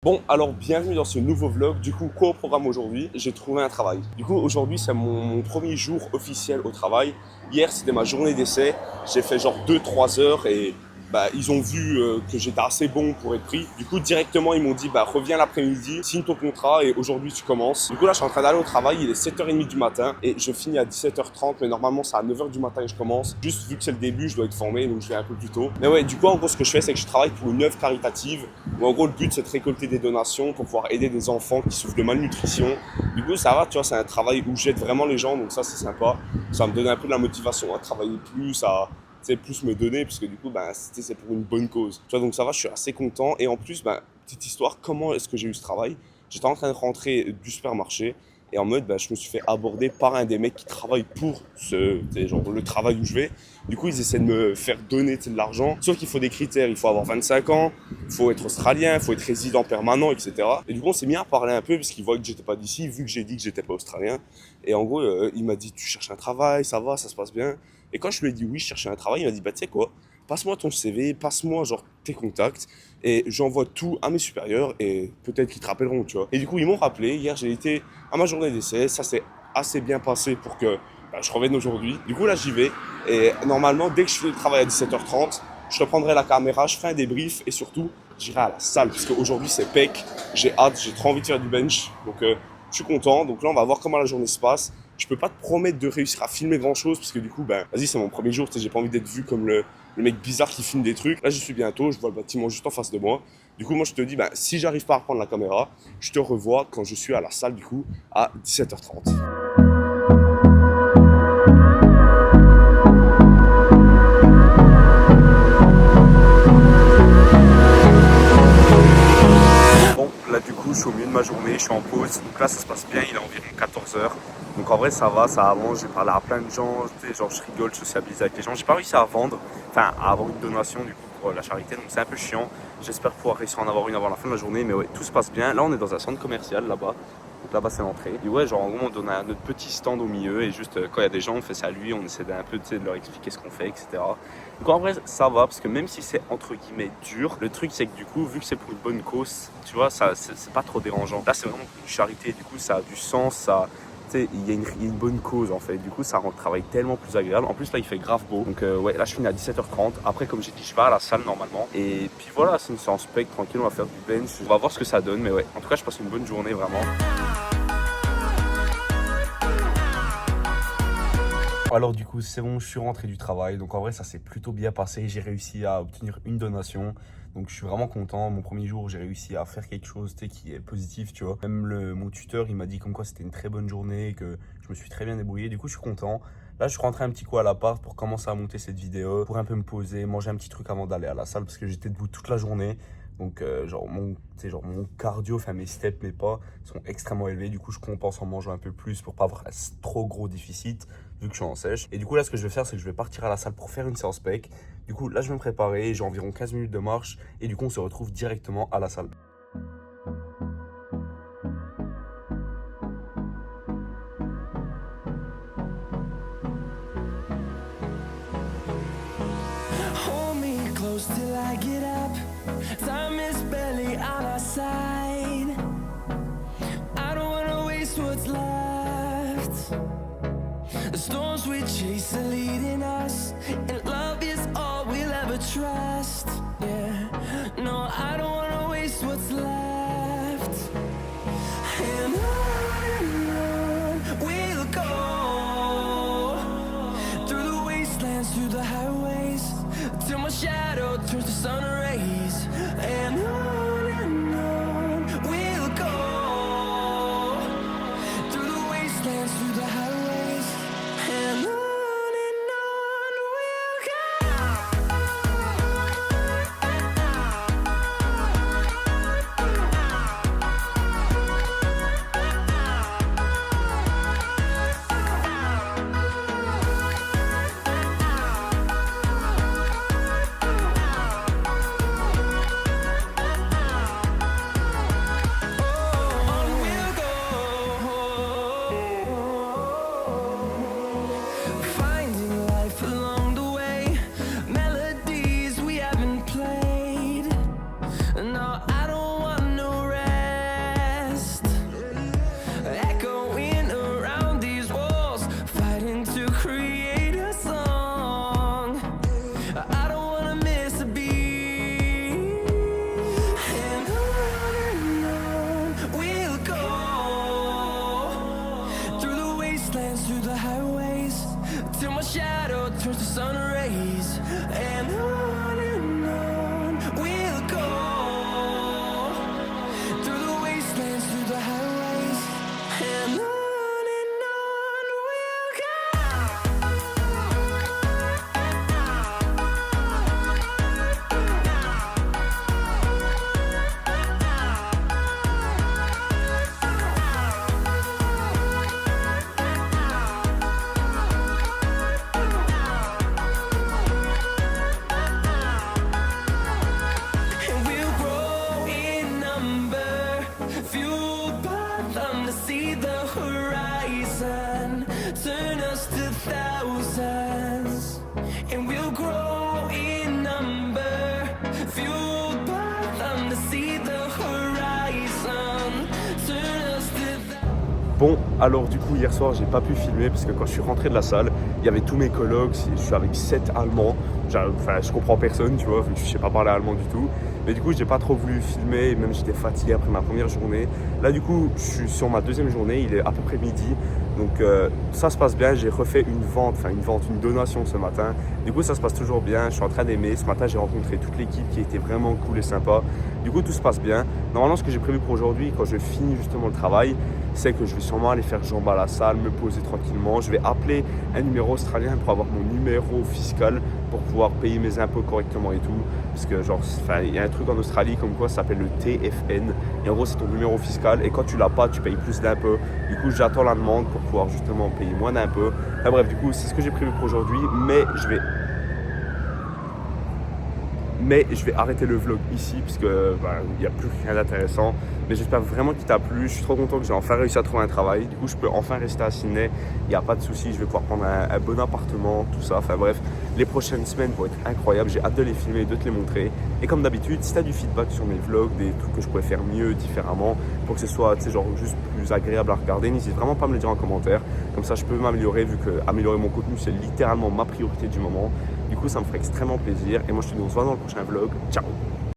Bon, alors bienvenue dans ce nouveau vlog. Du coup, quoi au programme aujourd'hui? J'ai trouvé un travail. Du coup, aujourd'hui, c'est mon premier jour officiel au travail. Hier, c'était ma journée d'essai. J'ai fait genre 2-3 heures et ils ont vu que j'étais assez bon pour être pris. Du coup, directement, ils m'ont dit, reviens l'après-midi, signe ton contrat et aujourd'hui, tu commences. Du coup, là, je suis en train d'aller au travail. Il est 7h30 du matin et je finis à 17h30. Mais normalement, c'est à 9h du matin que je commence. Juste vu que c'est le début, je dois être formé, donc je vais un peu plus tôt. Mais ouais, du coup, en gros, ce que je fais, c'est que je travaille pour une œuvre caritative. Où en gros, le but, c'est de récolter des donations pour pouvoir aider des enfants qui souffrent de malnutrition. Du coup, ça va, tu vois, c'est un travail où j'aide vraiment les gens, donc ça, c'est sympa. Ça me donne un peu de la motivation à travailler plus, à plus me donner, parce que du coup, c'est pour une bonne cause. Tu vois, donc ça va, je suis assez content. Et en plus, petite histoire, comment est-ce que j'ai eu ce travail? J'étais en train de rentrer du supermarché. Et en mode, je me suis fait aborder par un des mecs qui travaille pour genre, le travail où je vais. Du coup, ils essaient de me faire donner de l'argent. Sauf qu'il faut des critères. Il faut avoir 25 ans, il faut être australien, il faut être résident permanent, etc. Et du coup, on s'est mis à parler un peu parce qu'il voit que j'étais pas d'ici, vu que j'ai dit que j'étais pas australien. Et en gros, il m'a dit, tu cherches un travail, ça va, ça se passe bien. Et quand je lui ai dit oui, je cherchais un travail, il m'a dit, tu sais quoi, passe-moi ton CV, passe-moi genre tes contacts et j'envoie tout à mes supérieurs et peut-être qu'ils te rappelleront, tu vois. Et du coup, ils m'ont rappelé. Hier, j'ai été à ma journée d'essai. Ça s'est assez bien passé pour que je revienne aujourd'hui. Du coup, là, j'y vais. Et normalement, dès que je fais le travail à 17h30, je reprendrai la caméra, je ferai un débrief et surtout, j'irai à la salle parce qu'aujourd'hui, c'est PEC. J'ai hâte, j'ai trop envie de faire du bench. Donc, je suis content. Donc là, on va voir comment la journée se passe. Je peux pas te promettre de réussir à filmer grand chose parce que du coup, vas-y, c'est mon premier jour. J'ai pas envie d'être vu comme le mec bizarre qui filme des trucs. Là, j'y suis bientôt. Je vois le bâtiment juste en face de moi. Du coup, moi, je te dis, si j'arrive pas à reprendre la caméra, je te revois quand je suis à la salle, du coup, à 17h30. Bon, là, du coup, je suis au milieu de ma journée, je suis en pause. Donc là, ça se passe bien, il est environ 14h. Donc en vrai, ça va, ça avance. J'ai parlé à plein de gens, genre, je rigole, je sociabilise avec les gens. J'ai pas réussi à vendre, enfin, à avoir une donation, du coup, pour la charité. Donc c'est un peu chiant. J'espère pouvoir réussir à en avoir une avant la fin de la journée. Mais ouais, tout se passe bien. Là, on est dans un centre commercial, là-bas. Donc là-bas, c'est l'entrée. Et ouais, genre, en gros, on donne notre petit stand au milieu. Et juste, quand il y a des gens, on fait salut, on essaie d'un peu, de leur expliquer ce qu'on fait, etc. Donc en vrai, ça va, parce que même si c'est entre guillemets dur, le truc, c'est que du coup, vu que c'est pour une bonne cause, tu vois, ça, c'est pas trop dérangeant. Là, c'est vraiment pour une charité. Du coup, ça a du sens, ça. Il y a une bonne cause en fait, du coup ça rend le travail tellement plus agréable. En plus là il fait grave beau, donc ouais, là je finis à 17h30. Après comme j'ai dit, je vais à la salle normalement. Et puis voilà, c'est une séance spec tranquille, on va faire du bench, on va voir ce que ça donne. Mais ouais, en tout cas je passe une bonne journée vraiment. Alors du coup c'est bon, je suis rentré du travail, donc en vrai ça s'est plutôt bien passé, j'ai réussi à obtenir une donation, donc je suis vraiment content. Mon premier jour j'ai réussi à faire quelque chose qui est positif, tu vois. Même mon tuteur il m'a dit comme quoi c'était une très bonne journée, que je me suis très bien débrouillé, du coup je suis content. Là je suis rentré un petit coup à l'appart pour commencer à monter cette vidéo, pour un peu me poser, manger un petit truc avant d'aller à la salle parce que j'étais debout toute la journée. Donc genre mon cardio, enfin mes steps, mes pas sont extrêmement élevés. Du coup je compense en mangeant un peu plus pour pas avoir un trop gros déficit vu que je suis en sèche. Et du coup là ce que je vais faire, c'est que je vais partir à la salle pour faire une séance pec. Du coup là je vais me préparer, j'ai environ 15 minutes de marche et du coup on se retrouve directement à la salle. Hold me close till I get up. Time is barely on our side. I don't wanna waste what's left. The storms we chase are leading us, and love is all we'll ever trust. Yeah, no, I don't wanna waste what's left. And on we'll go, through the wastelands, through the highways, till my shadow turns to sun rays. And on we'll go, through the wastelands, through the highways, and on we'll go. see the horizon, turn us to thousands, and we'll grow in number, fueled by them to see the horizon, turn us to Bon, alors du coup hier soir j'ai pas pu filmer parce que quand je suis rentré de la salle, il y avait tous mes colocs, je suis avec 7 Allemands, enfin je comprends personne tu vois, vu que je sais pas parler allemand du tout. Mais du coup j'ai pas trop voulu filmer, même j'étais fatigué après ma première journée. Là du coup je suis sur ma deuxième journée, il est à peu près midi. Donc ça se passe bien, j'ai refait une donation ce matin. Du coup ça se passe toujours bien, je suis en train d'aimer. Ce matin j'ai rencontré toute l'équipe qui était vraiment cool et sympa. Du coup tout se passe bien. Normalement ce que j'ai prévu pour aujourd'hui, quand je finis justement le travail, c'est que je vais sûrement aller faire jambes à la salle, me poser tranquillement. Je vais appeler un numéro australien pour avoir mon numéro fiscal pour pouvoir payer mes impôts correctement et tout. Parce que genre, il y a un truc en Australie comme quoi ça s'appelle le TFN. Et en gros, c'est ton numéro fiscal. Et quand tu l'as pas, tu payes plus d'impôts. Du coup, j'attends la demande pour pouvoir justement payer moins d'impôts. Enfin bref, du coup, c'est ce que j'ai prévu pour aujourd'hui. Mais je vais arrêter le vlog ici puisque il n'y a plus rien d'intéressant. Mais j'espère vraiment qu'il t'a plu. Je suis trop content que j'ai enfin réussi à trouver un travail. Du coup, je peux enfin rester à Sydney. Il n'y a pas de souci. Je vais pouvoir prendre un bon appartement, tout ça. Enfin bref, les prochaines semaines vont être incroyables. J'ai hâte de les filmer et de te les montrer. Et comme d'habitude, si tu as du feedback sur mes vlogs, des trucs que je pourrais faire mieux, différemment, pour que ce soit genre juste plus agréable à regarder, n'hésite vraiment pas à me le dire en commentaire. Comme ça, je peux m'améliorer vu que améliorer mon contenu, c'est littéralement ma priorité du moment. Du coup, ça me ferait extrêmement plaisir. Et moi, je te dis, on se voit dans le prochain vlog. Ciao!